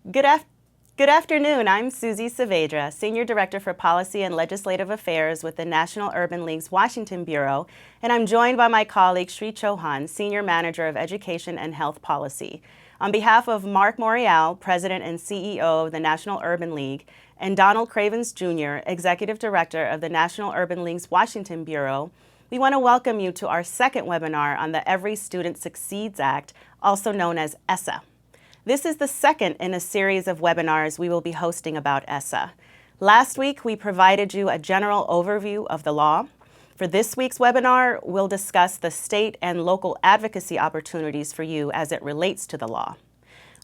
Good, Good afternoon. I'm Susie Saavedra, Senior Director for Policy and Legislative Affairs with the National Urban League's Washington Bureau, and I'm joined by my colleague Sri Chauhan, Senior Manager of Education and Health Policy. On behalf of Mark Morial, President and CEO of the National Urban League, and Donald Cravens Jr., Executive Director of the National Urban League's Washington Bureau, we want to welcome you to our second webinar on the Every Student Succeeds Act, also known as ESSA. This is the second in a series of webinars we will be hosting about ESSA. Last week, we provided you a general overview of the law. For this week's webinar, we'll discuss the state and local advocacy opportunities for you as it relates to the law.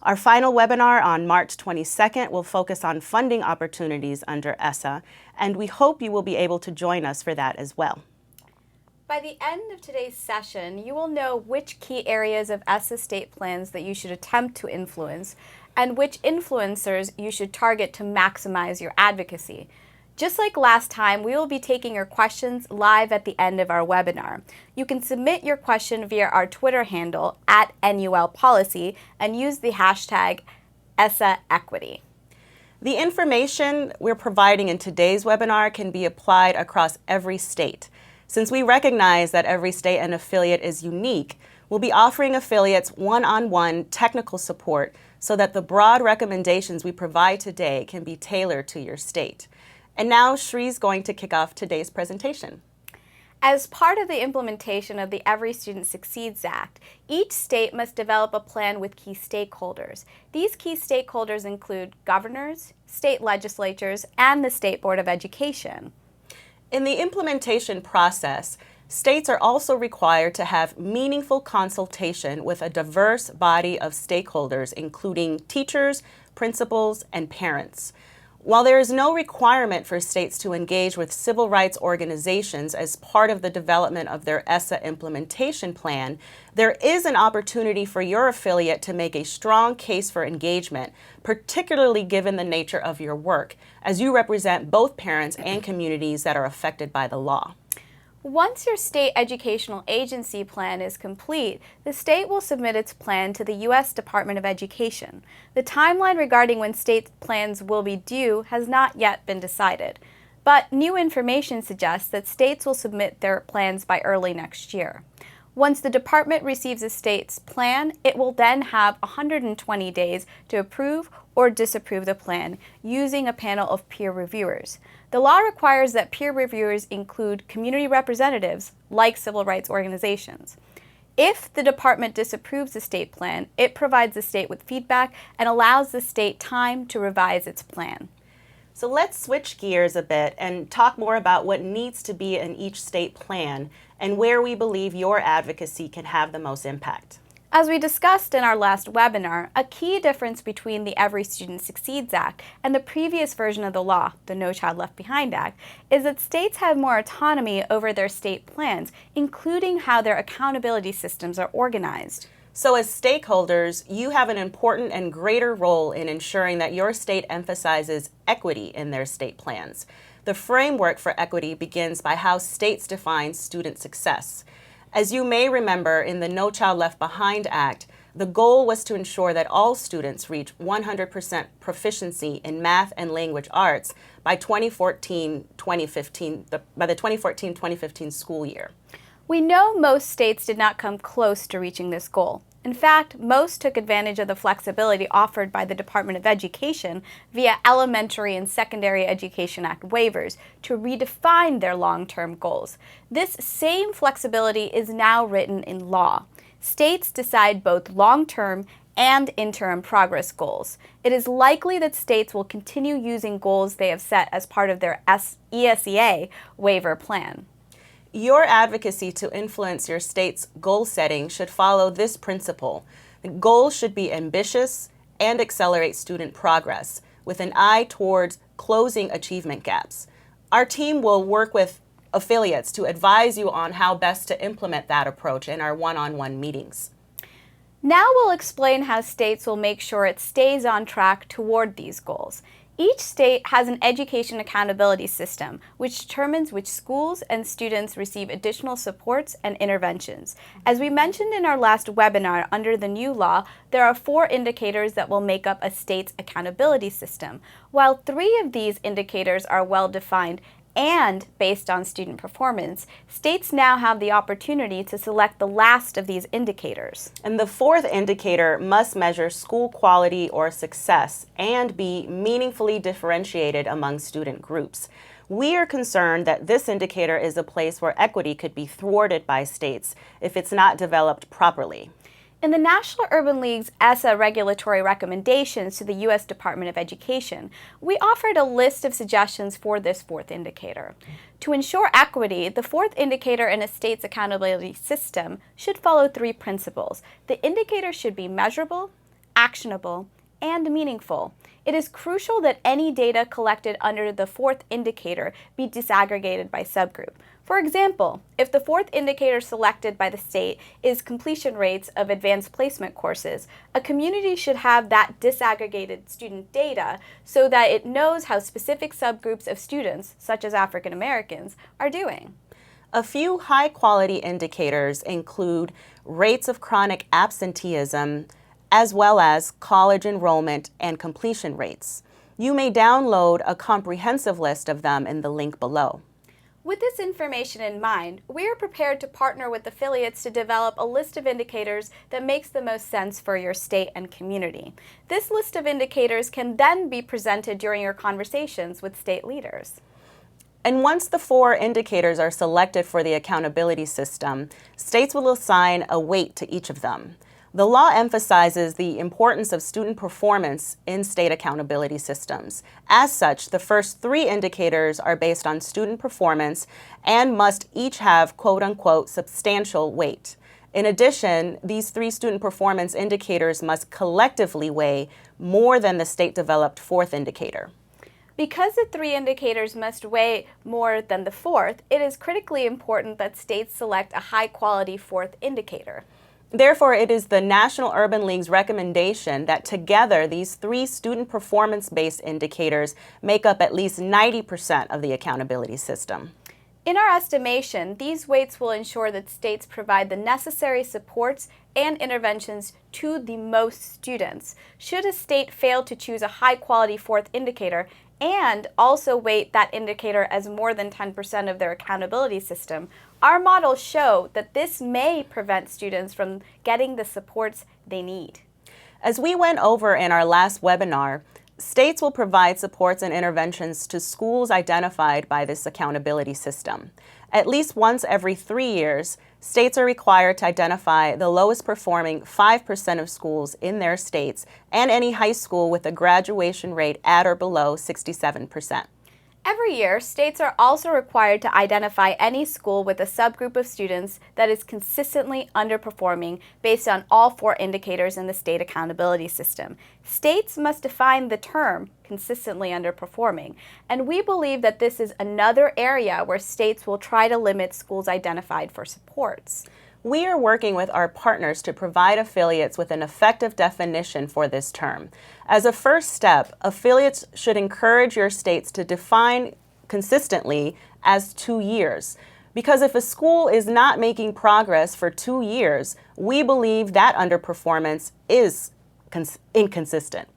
Our final webinar on March 22nd will focus on funding opportunities under ESSA, and we hope you will be able to join us for that as well. By the end of today's session, you will know which key areas of ESSA state plans that you should attempt to influence and which influencers you should target to maximize your advocacy. Just like last time, we will be taking your questions live at the end of our webinar. You can submit your question via our Twitter handle @NULPolicy and use the hashtag ESSAEquity. The information we're providing in today's webinar can be applied across every state. Since we recognize that every state and affiliate is unique, we'll be offering affiliates one-on-one technical support so that the broad recommendations we provide today can be tailored to your state. And now Shree's going to kick off today's presentation. As part of the implementation of the Every Student Succeeds Act, each state must develop a plan with key stakeholders. These key stakeholders include governors, state legislatures, and the State Board of Education. In the implementation process, states are also required to have meaningful consultation with a diverse body of stakeholders, including teachers, principals, and parents. While there is no requirement for states to engage with civil rights organizations as part of the development of their ESSA implementation plan, there is an opportunity for your affiliate to make a strong case for engagement, particularly given the nature of your work, as you represent both parents and communities that are affected by the law. Once your state educational agency plan is complete, the state will submit its plan to the U.S. Department of Education. The timeline regarding when state plans will be due has not yet been decided, but new information suggests that states will submit their plans by early next year. Once the department receives a state's plan, it will then have 120 days to approve or disapprove the plan using a panel of peer reviewers. The law requires that peer reviewers include community representatives, like civil rights organizations. If the department disapproves the state plan, it provides the state with feedback and allows the state time to revise its plan. So let's switch gears a bit and talk more about what needs to be in each state plan and where we believe your advocacy can have the most impact. As we discussed in our last webinar, a key difference between the Every Student Succeeds Act and the previous version of the law, the No Child Left Behind Act, is that states have more autonomy over their state plans, including how their accountability systems are organized. So as stakeholders, you have an important and greater role in ensuring that your state emphasizes equity in their state plans. The framework for equity begins by how states define student success. As you may remember, in the No Child Left Behind Act, the goal was to ensure that all students reach 100% proficiency in math and language arts by the 2014-2015 school year. We know most states did not come close to reaching this goal. In fact, most took advantage of the flexibility offered by the Department of Education via Elementary and Secondary Education Act waivers to redefine their long-term goals. This same flexibility is now written in law. States decide both long-term and interim progress goals. It is likely that states will continue using goals they have set as part of their ESSA waiver plan. Your advocacy to influence your state's goal setting should follow this principle. The goals should be ambitious and accelerate student progress, with an eye towards closing achievement gaps. Our team will work with affiliates to advise you on how best to implement that approach in our one-on-one meetings. Now we'll explain how states will make sure it stays on track toward these goals. Each state has an education accountability system, which determines which schools and students receive additional supports and interventions. As we mentioned in our last webinar, under the new law, there are 4 indicators that will make up a state's accountability system. While 3 of these indicators are well defined and based on student performance, states now have the opportunity to select the last of these indicators. And the 4th indicator must measure school quality or success and be meaningfully differentiated among student groups. We are concerned that this indicator is a place where equity could be thwarted by states if it's not developed properly. In the National Urban League's ESSA regulatory recommendations to the U.S. Department of Education, we offered a list of suggestions for this 4th indicator. To ensure equity, the 4th indicator in a state's accountability system should follow 3 principles. The indicator should be measurable, actionable, and meaningful. It is crucial that any data collected under the 4th indicator be disaggregated by subgroup. For example, if the 4th indicator selected by the state is completion rates of advanced placement courses, a community should have that disaggregated student data so that it knows how specific subgroups of students, such as African Americans, are doing. A few high-quality indicators include rates of chronic absenteeism, as well as college enrollment and completion rates. You may download a comprehensive list of them in the link below. With this information in mind, we are prepared to partner with affiliates to develop a list of indicators that makes the most sense for your state and community. This list of indicators can then be presented during your conversations with state leaders. And once the 4 indicators are selected for the accountability system, states will assign a weight to each of them. The law emphasizes the importance of student performance in state accountability systems. As such, the first 3 indicators are based on student performance and must each have quote-unquote substantial weight. In addition, these 3 student performance indicators must collectively weigh more than the state-developed 4th indicator. Because the 3 indicators must weigh more than the 4th, it is critically important that states select a high-quality 4th indicator. Therefore, it is the National Urban League's recommendation that together these 3 student performance-based indicators make up at least 90% of the accountability system. In our estimation, these weights will ensure that states provide the necessary supports and interventions to the most students. Should a state fail to choose a high-quality 4th indicator and also weight that indicator as more than 10% of their accountability system, our models show that this may prevent students from getting the supports they need. As we went over in our last webinar, states will provide supports and interventions to schools identified by this accountability system. At least once every 3 years, states are required to identify the lowest performing 5% of schools in their states and any high school with a graduation rate at or below 67%. Every year, states are also required to identify any school with a subgroup of students that is consistently underperforming based on all 4 indicators in the state accountability system. States must define the term consistently underperforming, and we believe that this is another area where states will try to limit schools identified for supports. We are working with our partners to provide affiliates with an effective definition for this term. As a first step, affiliates should encourage your states to define consistently as 2 years. Because if a school is not making progress for 2 years, we believe that underperformance is inconsistent.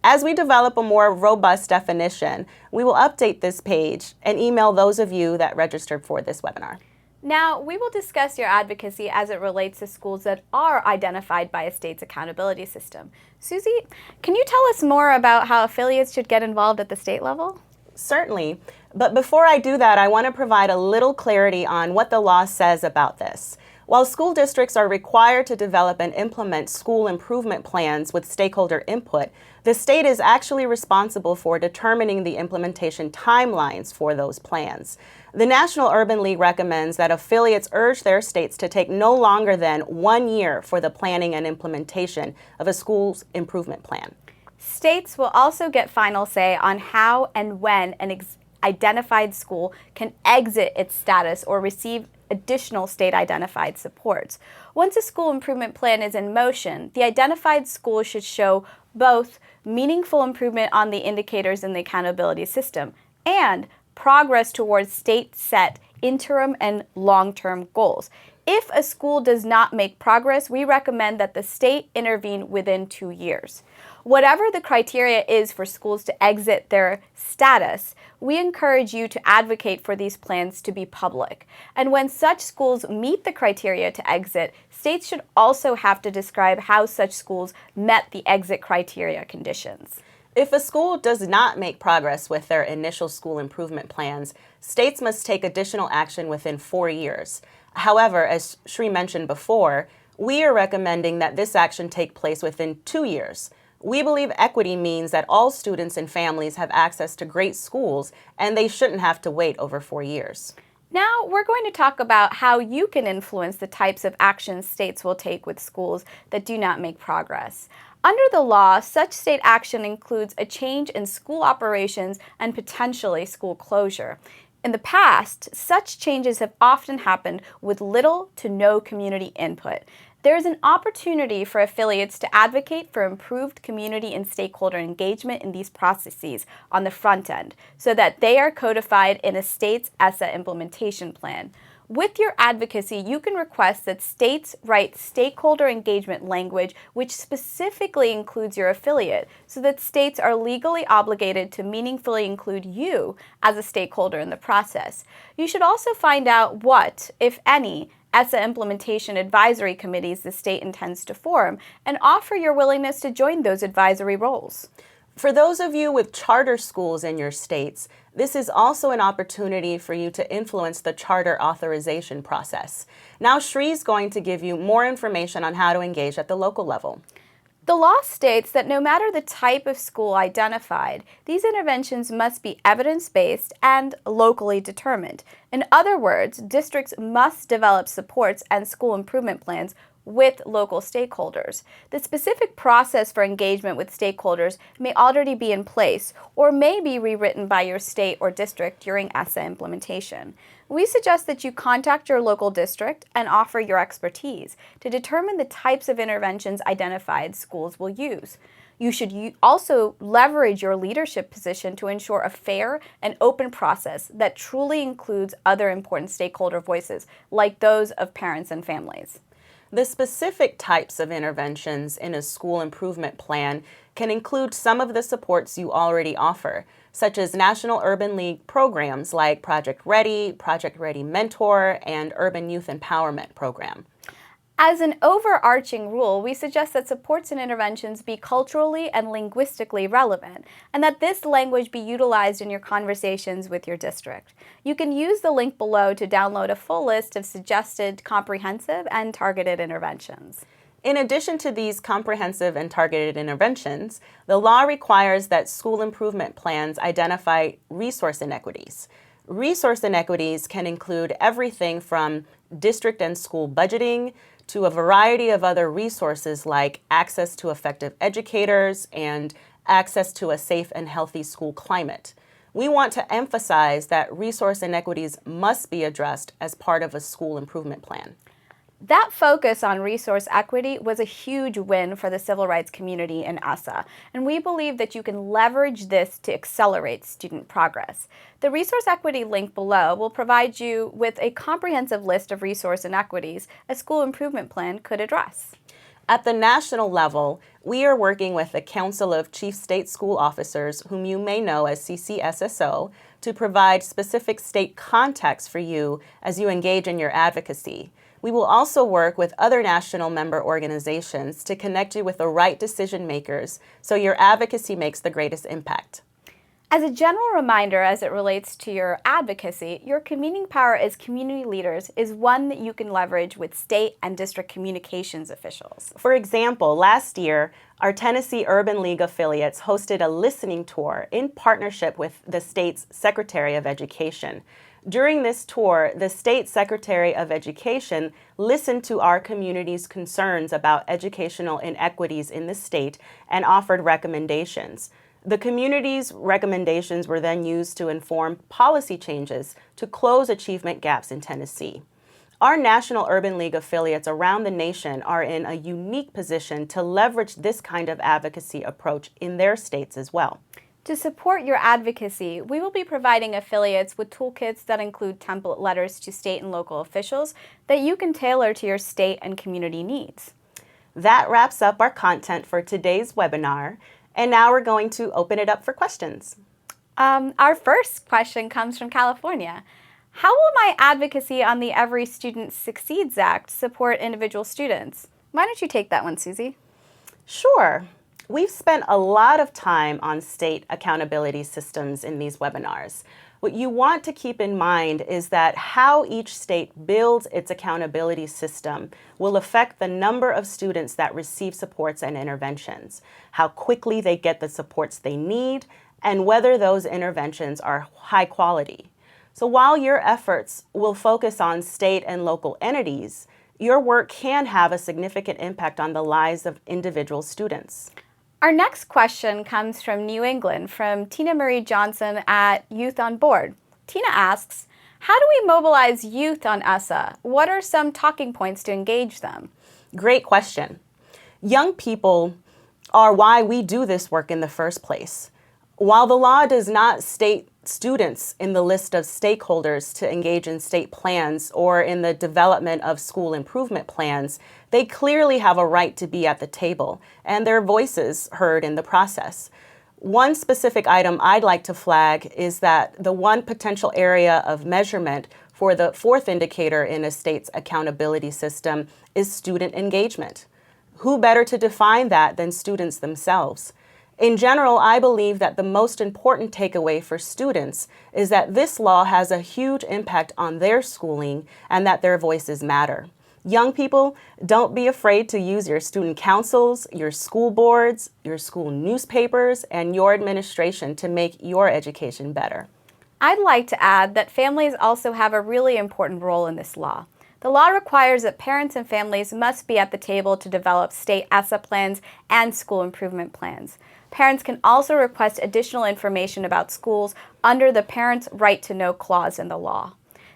As we develop a more robust definition, we will update this page and email those of you that registered for this webinar. Now, we will discuss your advocacy as it relates to schools that are identified by a state's accountability system. Susie, can you tell us more about how affiliates should get involved at the state level? Certainly, but before I do that, I want to provide a little clarity on what the law says about this. While school districts are required to develop and implement school improvement plans with stakeholder input, the state is actually responsible for determining the implementation timelines for those plans. The National Urban League recommends that affiliates urge their states to take no longer than 1 year for the planning and implementation of a school's improvement plan. States will also get final say on how and when an identified school can exit its status or receive additional state-identified supports. Once a school improvement plan is in motion, the identified school should show both meaningful improvement on the indicators in the accountability system and progress towards state-set interim and long-term goals. If a school does not make progress, we recommend that the state intervene within 2 years. Whatever the criteria is for schools to exit their status, we encourage you to advocate for these plans to be public. And when such schools meet the criteria to exit, states should also have to describe how such schools met the exit criteria conditions. If a school does not make progress with their initial school improvement plans, states must take additional action within 4 years. However, as Shri mentioned before, we are recommending that this action take place within 2 years. We believe equity means that all students and families have access to great schools, and they shouldn't have to wait over 4 years. Now we're going to talk about how you can influence the types of actions states will take with schools that do not make progress. Under the law, such state action includes a change in school operations and potentially school closure. In the past, such changes have often happened with little to no community input. There is an opportunity for affiliates to advocate for improved community and stakeholder engagement in these processes on the front end so that they are codified in a state's ESSA implementation plan. With your advocacy, you can request that states write stakeholder engagement language which specifically includes your affiliate so that states are legally obligated to meaningfully include you as a stakeholder in the process. You should also find out what, if any, ESSA implementation advisory committees the state intends to form and offer your willingness to join those advisory roles. For those of you with charter schools in your states, this is also an opportunity for you to influence the charter authorization process. Now Shri is going to give you more information on how to engage at the local level. The law states that no matter the type of school identified, these interventions must be evidence-based and locally determined. In other words, districts must develop supports and school improvement plans with local stakeholders. The specific process for engagement with stakeholders may already be in place or may be rewritten by your state or district during ESSA implementation. We suggest that you contact your local district and offer your expertise to determine the types of interventions identified schools will use. You should also leverage your leadership position to ensure a fair and open process that truly includes other important stakeholder voices, like those of parents and families. The specific types of interventions in a school improvement plan can include some of the supports you already offer, such as National Urban League programs like Project Ready Mentor, and Urban Youth Empowerment Program. As an overarching rule, we suggest that supports and interventions be culturally and linguistically relevant, and that this language be utilized in your conversations with your district. You can use the link below to download a full list of suggested comprehensive and targeted interventions. In addition to these comprehensive and targeted interventions, the law requires that school improvement plans identify resource inequities. Resource inequities can include everything from district and school budgeting to a variety of other resources like access to effective educators and access to a safe and healthy school climate. We want to emphasize that resource inequities must be addressed as part of a school improvement plan. That focus on resource equity was a huge win for the civil rights community in ESSA, and we believe that you can leverage this to accelerate student progress. The resource equity link below will provide you with a comprehensive list of resource inequities a school improvement plan could address. At the national level, we are working with the Council of Chief State School Officers, whom you may know as CCSSO, to provide specific state context for you as you engage in your advocacy. We will also work with other national member organizations to connect you with the right decision makers so your advocacy makes the greatest impact. As a general reminder as it relates to your advocacy, your convening power as community leaders is one that you can leverage with state and district communications officials. For example, last year, our Tennessee Urban League affiliates hosted a listening tour in partnership with the state's Secretary of Education. During this tour, the State Secretary of Education listened to our community's concerns about educational inequities in the state and offered recommendations. The community's recommendations were then used to inform policy changes to close achievement gaps in Tennessee. Our National Urban League affiliates around the nation are in a unique position to leverage this kind of advocacy approach in their states as well. To support your advocacy, we will be providing affiliates with toolkits that include template letters to state and local officials that you can tailor to your state and community needs. That wraps up our content for today's webinar, and now we're going to open it up for questions. Our first question comes from California. How will my advocacy on the Every Student Succeeds Act support individual students? Why don't you take that one, Susie? Sure. We've spent a lot of time on state accountability systems in these webinars. What you want to keep in mind is that how each state builds its accountability system will affect the number of students that receive supports and interventions, how quickly they get the supports they need, and whether those interventions are high quality. So while your efforts will focus on state and local entities, your work can have a significant impact on the lives of individual students. Our next question comes from New England, from Tina Marie Johnson at Youth on Board. Tina asks, how do we mobilize youth on ESSA? What are some talking points to engage them? Great question. Young people are why we do this work in the first place. While the law does not state students in the list of stakeholders to engage in state plans or in the development of school improvement plans, they clearly have a right to be at the table and their voices heard in the process. One specific item I'd like to flag is that the one potential area of measurement for the fourth indicator in a state's accountability system is student engagement. Who better to define that than students themselves? In general, I believe that the most important takeaway for students is that this law has a huge impact on their schooling and that their voices matter. Young people, don't be afraid to use your student councils, your school boards, your school newspapers, and your administration to make your education better. I'd like to add that families also have a really important role in this law. The law requires that parents and families must be at the table to develop state ESSA plans and school improvement plans. Parents can also request additional information about schools under the Parents' Right to Know clause in the law.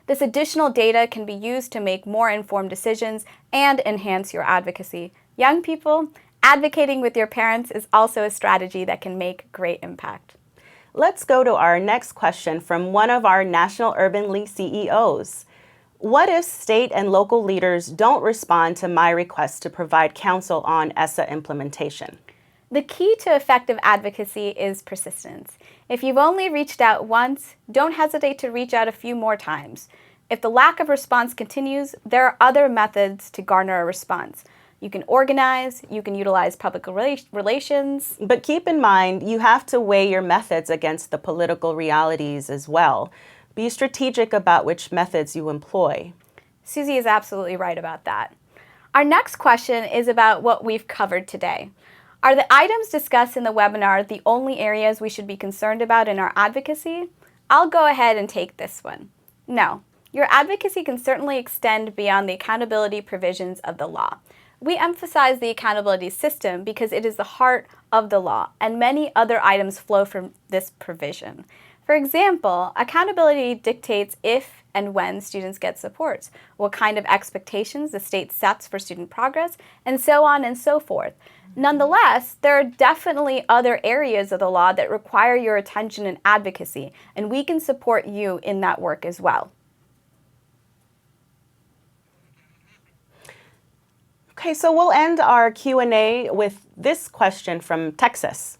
This additional data can be used to make more informed decisions and enhance your advocacy. Young people, advocating with your parents is also a strategy that can make great impact. Let's go to our next question from one of our National Urban League CEOs. What if state and local leaders don't respond to my request to provide counsel on ESSA implementation? The key to effective advocacy is persistence. If you've only reached out once, don't hesitate to reach out a few more times. If the lack of response continues, there are other methods to garner a response. You can organize, you can utilize public relations. But keep in mind, you have to weigh your methods against the political realities as well. Be strategic about which methods you employ. Susie is absolutely right about that. Our next question is about what we've covered today. Are the items discussed in the webinar the only areas we should be concerned about in our advocacy? I'll go ahead and take this one. No, your advocacy can certainly extend beyond the accountability provisions of the law. We emphasize the accountability system because it is the heart of the law, and many other items flow from this provision. For example, accountability dictates if and when students get supports, what kind of expectations the state sets for student progress, and so on and so forth. Nonetheless, there are definitely other areas of the law that require your attention and advocacy, and we can support you in that work as well. Okay, so we'll end our Q&A with this question from Texas.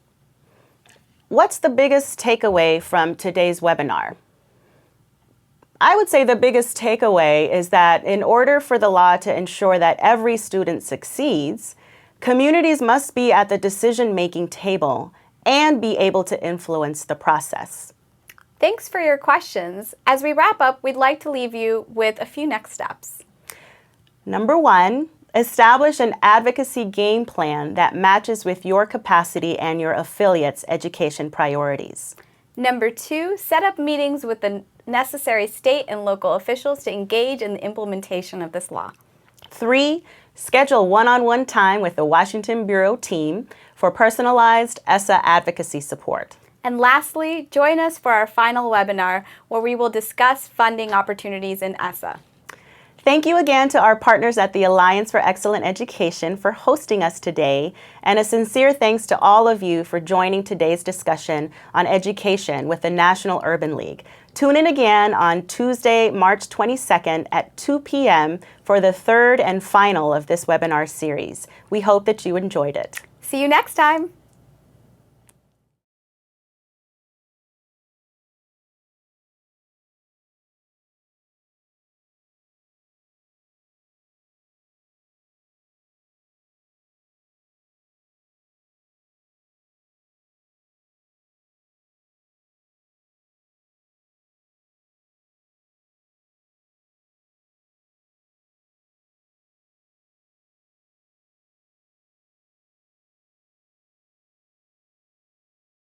What's the biggest takeaway from today's webinar? I would say the biggest takeaway is that in order for the law to ensure that every student succeeds, communities must be at the decision-making table and be able to influence the process. Thanks for your questions. As we wrap up, we'd like to leave you with a few next steps. Number 1, establish an advocacy game plan that matches with your capacity and your affiliates' education priorities. Number 2, set up meetings with the necessary state and local officials to engage in the implementation of this law. 3, schedule one-on-one time with the Washington Bureau team for personalized ESSA advocacy support. And lastly, join us for our final webinar where we will discuss funding opportunities in ESSA. Thank you again to our partners at the Alliance for Excellent Education for hosting us today, and a sincere thanks to all of you for joining today's discussion on education with the National Urban League. Tune in again on Tuesday, March 22nd at 2 p.m. for the third and final of this webinar series. We hope that you enjoyed it. See you next time.